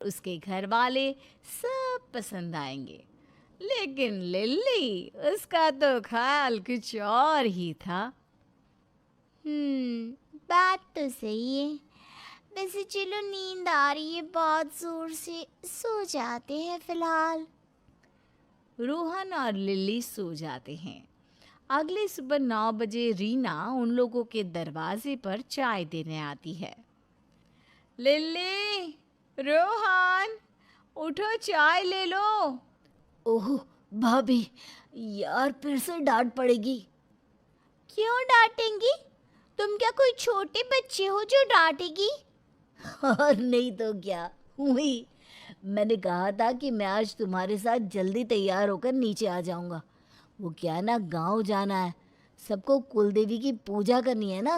उसके घर वाले सब पसंद आएंगे। लेकिन लिल्ली, उसका तो ख्याल कुछ और ही था। बात तो सही है। वैसे चलो, नींद आ रही है बहुत जोर से, सो जाते हैं फिलहाल। रोहन और लिल्ली सो जाते हैं। अगली सुबह 9 बजे रीना उन लोगों के दरवाजे पर चाय देने आती है। लिल्ली, रोहन, उठो, चाय ले लो। ओह भाभी, यार फिर से डांट पड़ेगी। क्यों डांटेंगी? तुम क्या कोई छोटे बच्चे हो जो डांटेगी? और नहीं तो क्या हुई। मैंने कहा था कि मैं आज तुम्हारे साथ जल्दी तैयार होकर नीचे आ जाऊंगा। वो क्या ना, गांव जाना है, सबको कुलदेवी की पूजा करनी है ना।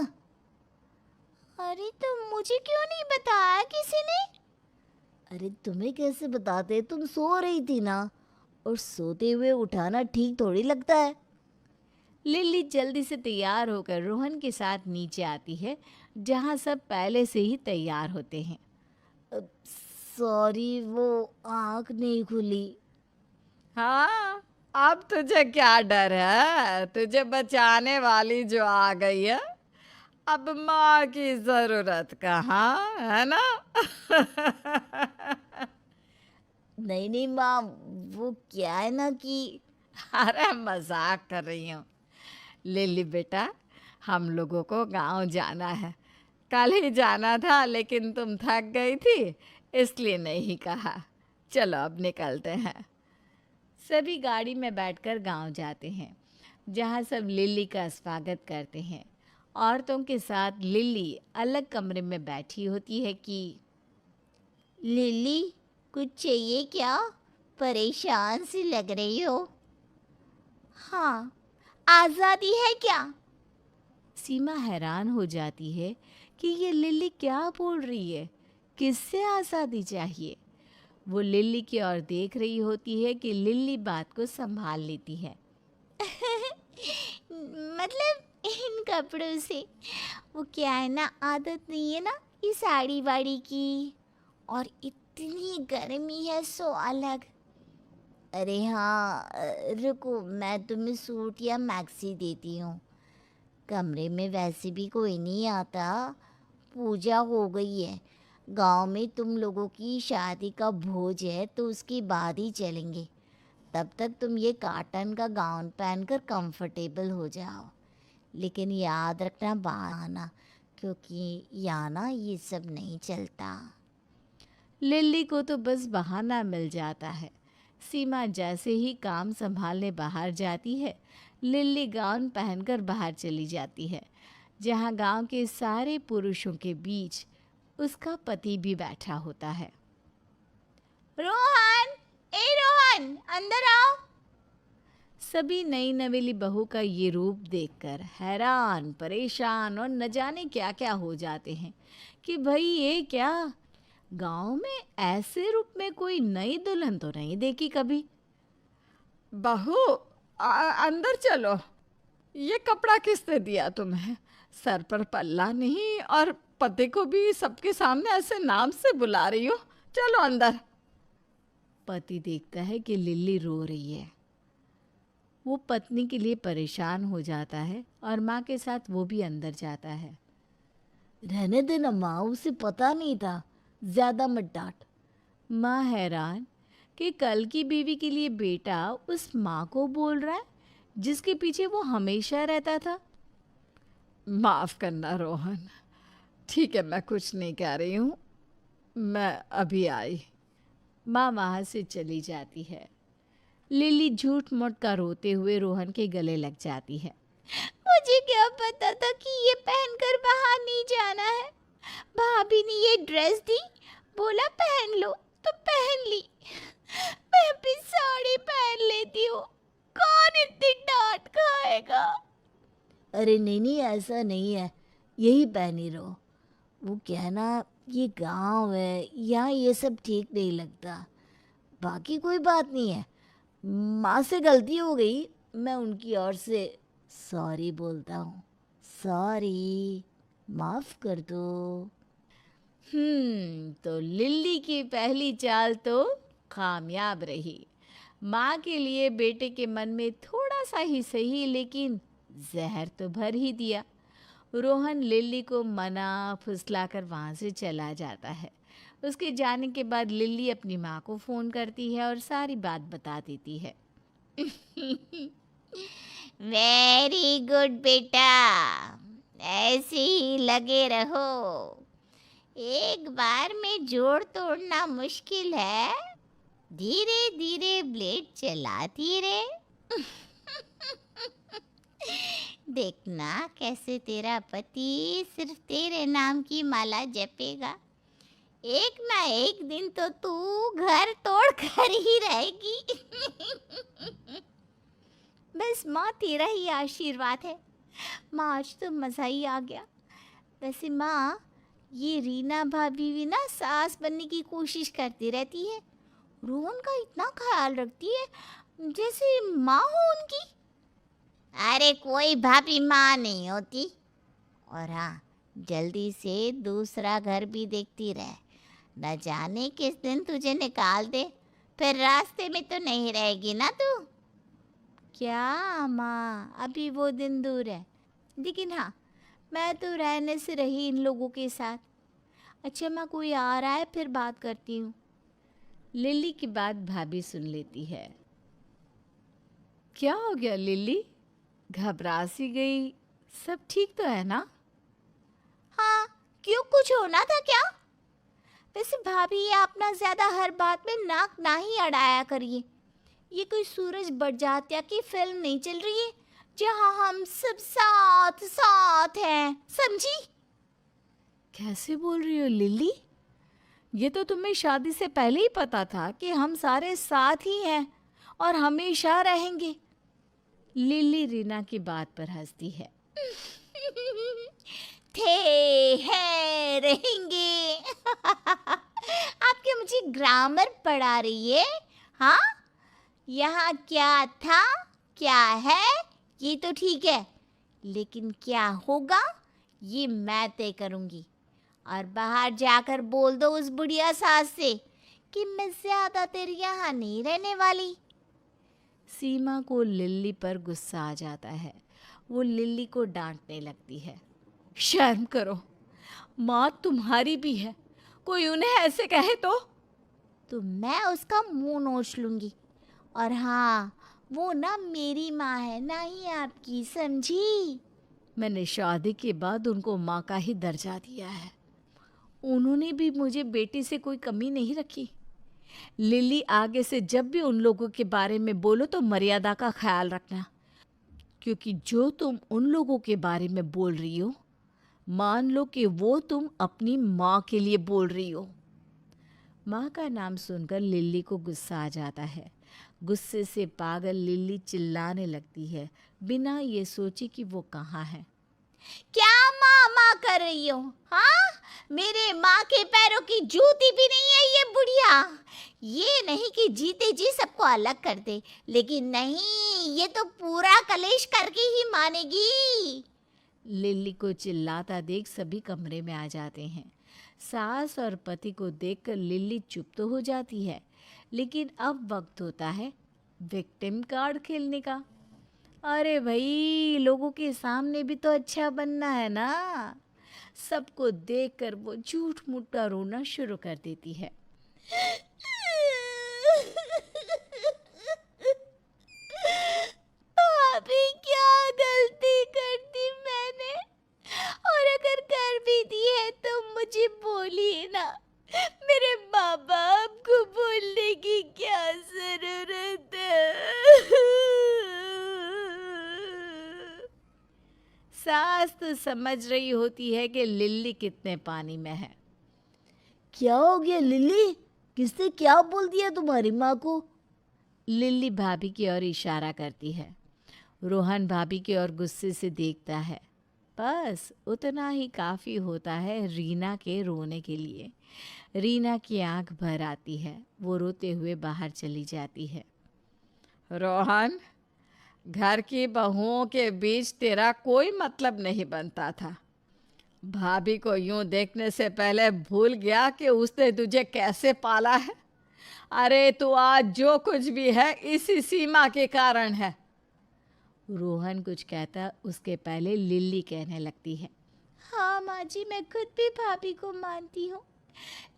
अरे तो मुझे क्यों नहीं बताया किसी ने? अरे तुम्हें कैसे बताते, तुम सो रही थी ना, और सोते हुए उठाना ठीक थोड़ी लगता है। लिल्ली जल्दी से तैयार होकर रोहन के साथ नीचे आती है, जहाँ सब पहले से ही तैयार होते हैं। सॉरी, वो आँख नहीं खुली। हाँ, अब तुझे क्या डर है? तुझे बचाने वाली जो आ गई है, अब माँ की जरूरत कहाँ है ना? नहीं नहीं माँ, वो क्या है ना कि अरे मजाक कर रही हूँ। लिली बेटा, हम लोगों को गांव जाना है। कल ही जाना था लेकिन तुम थक गई थी, इसलिए नहीं कहा। चलो अब निकलते हैं। सभी गाड़ी में बैठकर गांव जाते हैं, जहां सब लिली का स्वागत करते हैं। औरतों के साथ लिली अलग कमरे में बैठी होती है कि लिली, कुछ चाहिए क्या? परेशान सी लग रही हो। हाँ, आज़ादी है क्या? सीमा हैरान हो जाती है कि ये लिली क्या बोल रही है। किससे आज़ादी चाहिए? वो लिली की ओर देख रही होती है कि लिली बात को संभाल लेती है। मतलब इन कपड़ों से। वो क्या है ना, आदत नहीं है ना ये साड़ी वाड़ी की, और इतनी गर्मी है सो अलग। अरे हाँ, रुको, मैं तुम्हें सूट या मैक्सी देती हूँ। कमरे में वैसे भी कोई नहीं आता, पूजा हो गई है। गांव में तुम लोगों की शादी का भोज है, तो उसके बाद ही चलेंगे। तब तक तुम ये कॉटन का गाउन पहनकर कंफर्टेबल हो जाओ। लेकिन याद रखना बहाना, क्योंकि यहाँ ना ये सब नहीं चलता। लिली को तो बस बहाना मिल जाता है। सीमा जैसे ही काम संभालने बाहर जाती है, लिली गाउन पहनकर बाहर चली जाती है, जहाँ गांव के सारे पुरुषों के बीच उसका पति भी बैठा होता है। रोहन, ए रोहन, अंदर आओ। सभी नई नवेली बहू का ये रूप देखकर हैरान, परेशान और न जाने क्या क्या हो जाते हैं कि भाई ये क्या, गांव में ऐसे रूप में कोई नई दुल्हन तो नहीं देखी कभी। बहू, अंदर चलो। ये कपड़ा किसने दिया तुम्हें? सर पर पल्ला नहीं, और पति को भी सबके सामने ऐसे नाम से बुला रही हो। चलो अंदर। पति देखता है कि लिली रो रही है। वो पत्नी के लिए परेशान हो जाता है और माँ के साथ वो भी अंदर जाता है। रहने देना माँ, उसे पता नहीं था, ज्यादा मत डांट। माँ हैरान कि कल की बीवी के लिए बेटा उस माँ को बोल रहा है जिसके पीछे वो हमेशा रहता था। माफ़ करना रोहन, ठीक है, मैं कुछ नहीं कह रही हूँ, मैं अभी आई। माँ वहाँ से चली जाती है। लिली झूठ मूठ का रोते हुए रोहन के गले लग जाती है। मुझे क्या पता था कि ये पहनकर बाहर नहीं जाना है। भाभी ने ये ड्रेस दी, बोला पहन लो तो पहन ली। मैं भी साड़ी पहन लेती हूँ, कौन इतनी डांट खाएगा? अरे नहीं नहीं, ऐसा नहीं है, यही पहनी रहो। वो क्या है ना, ये गांव है, यहाँ ये सब ठीक नहीं लगता। बाकी कोई बात नहीं है, माँ से गलती हो गई, मैं उनकी ओर से सॉरी बोलता हूँ। सॉरी, माफ़ कर दो। तो लिल्ली की पहली चाल तो कामयाब रही। माँ के लिए बेटे के मन में थोड़ा सा ही सही लेकिन जहर तो भर ही दिया। रोहन लिल्ली को मना फुसलाकर वहाँ से चला जाता है। उसके जाने के बाद लिल्ली अपनी माँ को फ़ोन करती है और सारी बात बता देती है। वेरी गुड बेटा, ऐसे ही लगे रहो। एक बार में जोड़ तोड़ना मुश्किल है, धीरे धीरे ब्लेड चलाती रहे। देखना कैसे तेरा पति सिर्फ तेरे नाम की माला जपेगा। एक ना एक दिन तो तू घर तोड़ कर ही रहेगी। बस माँ तेरा ही आशीर्वाद है। माँ आज तो मज़ा ही आ गया। वैसे माँ, ये रीना भाभी भी ना सास बनने की कोशिश करती रहती है। रोहन का इतना ख्याल रखती है जैसे माँ हो उनकी। अरे कोई भाभी माँ नहीं होती। और हाँ, जल्दी से दूसरा घर भी देखती रहे, न जाने किस दिन तुझे निकाल दे, फिर रास्ते में तो नहीं रहेगी ना तू। क्या माँ, अभी वो दिन दूर है। लेकिन हाँ, मैं तो रहने से रही इन लोगों के साथ। अच्छा माँ, कोई आ रहा है, फिर बात करती हूँ। लिल्ली की बात भाभी सुन लेती है। क्या हो गया लिल्ली, घबरा सी गई? सब ठीक तो है ना? हाँ, क्यों, कुछ होना था क्या? वैसे भाभी, ये अपना ज़्यादा हर बात में नाक ना ही अड़ाया करिए। ये कोई सूरज बड़जात्या की फिल्म नहीं चल रही है जहाँ हम सब साथ साथ हैं, समझी? कैसे बोल रही हो लिल्ली? ये तो तुम्हें शादी से पहले ही पता था कि हम सारे साथ ही हैं और हमेशा रहेंगे। लिल्ली रीना की बात पर हंसती है। थे, हैं, रहेंगे। आप क्या मुझे ग्रामर पढ़ा रही है? हाँ, यहाँ क्या था, क्या है, ये तो ठीक है, लेकिन क्या होगा ये मैं तय करूँगी। और बाहर जाकर बोल दो उस बुढ़िया सास से कि मैं ज़्यादा देर यहाँ नहीं रहने वाली। सीमा को लिल्ली पर गुस्सा आ जाता है। वो लिल्ली को डांटने लगती है। शर्म करो, माँ तुम्हारी भी है, कोई उन्हें ऐसे कहे तो मैं उसका मुंह नोच लूँगी। और हाँ, वो ना मेरी माँ है, ना ही आपकी, समझी? मैंने शादी के बाद उनको माँ का ही दर्जा दिया है। उन्होंने भी मुझे बेटी से कोई कमी नहीं रखी। लिली, आगे से जब भी उन लोगों के बारे में बोलो तो मर्यादा का ख्याल रखना, क्योंकि जो तुम उन लोगों के बारे में बोल रही हो, मान लो कि वो तुम अपनी माँ के लिए बोल रही हो। माँ का नाम सुनकर लिली को गुस्सा आ जाता है। गुस्से से पागल लिली चिल्लाने लगती है, बिना ये सोचे कि वो कहाँ है। क्या माँ माँ कर रही हो? हाँ, मेरे माँ के पैरों की जूती भी नहीं है ये बुढ़िया। ये नहीं कि जीते जी सबको अलग कर दे, लेकिन नहीं, ये तो पूरा कलेश करके ही मानेगी। लिली को चिल्लाता देख सभी कमरे में आ जाते हैं। सास और पति को देखकर लिली चुप तो हो जाती है, लेकिन अब वक्त होता है विक्टिम कार्ड खेलने का। अरे भाई, लोगों के सामने भी तो अच्छा बनना है ना। सबको देखकर वो झूठ मूठा रोना शुरू कर देती है। भाभी, क्या गलती कर दी मैंने? और अगर कर भी दी है तो मुझे बोलिए ना। मेरे माँ बाप को बोलने की क्या जरूरत है? सास तो समझ रही होती है कि लिल्ली कितने पानी में है। क्या हो गया लिल्ली, किसने क्या बोल दिया तुम्हारी माँ को? लिल्ली भाभी की ओर इशारा करती है। रोहन भाभी की ओर गुस्से से देखता है। बस उतना ही काफ़ी होता है रीना के रोने के लिए। रीना की आंख भर आती है। वो रोते हुए बाहर चली जाती है। रोहन, घर की बहुओं के बीच तेरा कोई मतलब नहीं बनता था। भाभी को यूं देखने से पहले भूल गया कि उसने तुझे कैसे पाला है। अरे तू आज जो कुछ भी है इसी सीमा के कारण है। रोहन कुछ कहता उसके पहले लिल्ली कहने लगती है। हाँ माँ जी, मैं खुद भी भाभी को मानती हूँ,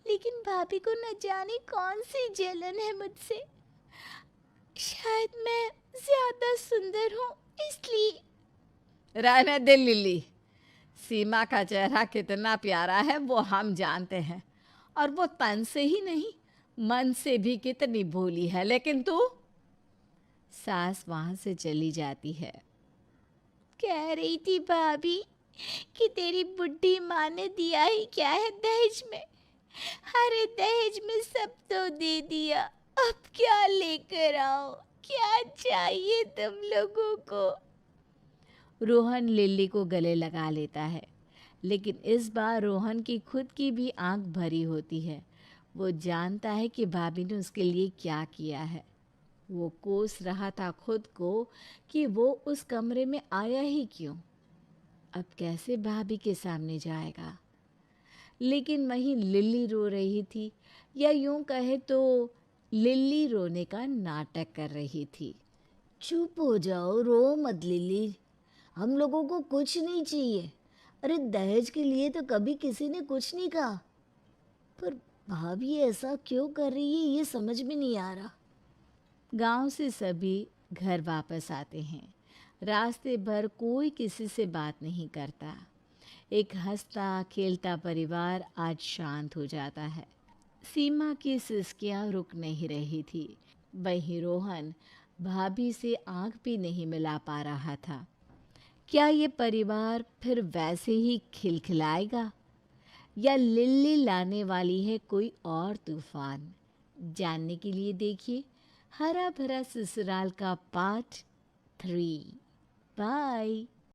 लेकिन भाभी को न जाने कौन सी जलन है मुझसे। शायद मैं ज्यादा सुंदर हूँ इसलिए। रहने दे लिल्ली, सीमा का चेहरा कितना प्यारा है वो हम जानते हैं, और वो तन से ही नहीं मन से भी कितनी भोली है। लेकिन तू। सास वहां से चली जाती है। कह रही थी भाभी कि तेरी बुढ़ी माँ ने दिया ही क्या है दहेज में। अरे दहेज में सब तो दे दिया, अब क्या लेकर आओ, क्या चाहिए तुम लोगों को। रोहन लिल्ली को गले लगा लेता है, लेकिन इस बार रोहन की खुद की भी आंख भरी होती है। वो जानता है कि भाभी ने उसके लिए क्या किया है। वो कोस रहा था खुद को कि वो उस कमरे में आया ही क्यों। अब कैसे भाभी के सामने जाएगा। लेकिन वहीं लिल्ली रो रही थी, या यूं कहे तो लिल्ली रोने का नाटक कर रही थी। चुप हो जाओ, रो मत लिली। हम लोगों को कुछ नहीं चाहिए। अरे दहेज के लिए तो कभी किसी ने कुछ नहीं कहा, पर भाभी ऐसा क्यों कर रही है ये समझ में नहीं आ रहा। गांव से सभी घर वापस आते हैं। रास्ते भर कोई किसी से बात नहीं करता। एक हंसता खेलता परिवार आज शांत हो जाता है। सीमा की सिसकियां रुक नहीं रही थी। वहीं रोहन भाभी से आंख भी नहीं मिला पा रहा था। क्या ये परिवार फिर वैसे ही खिलखिलाएगा, या लिल्ली लाने वाली है कोई और तूफान। जानने के लिए देखिए हरा भरा ससुराल का पार्ट 3। बाय।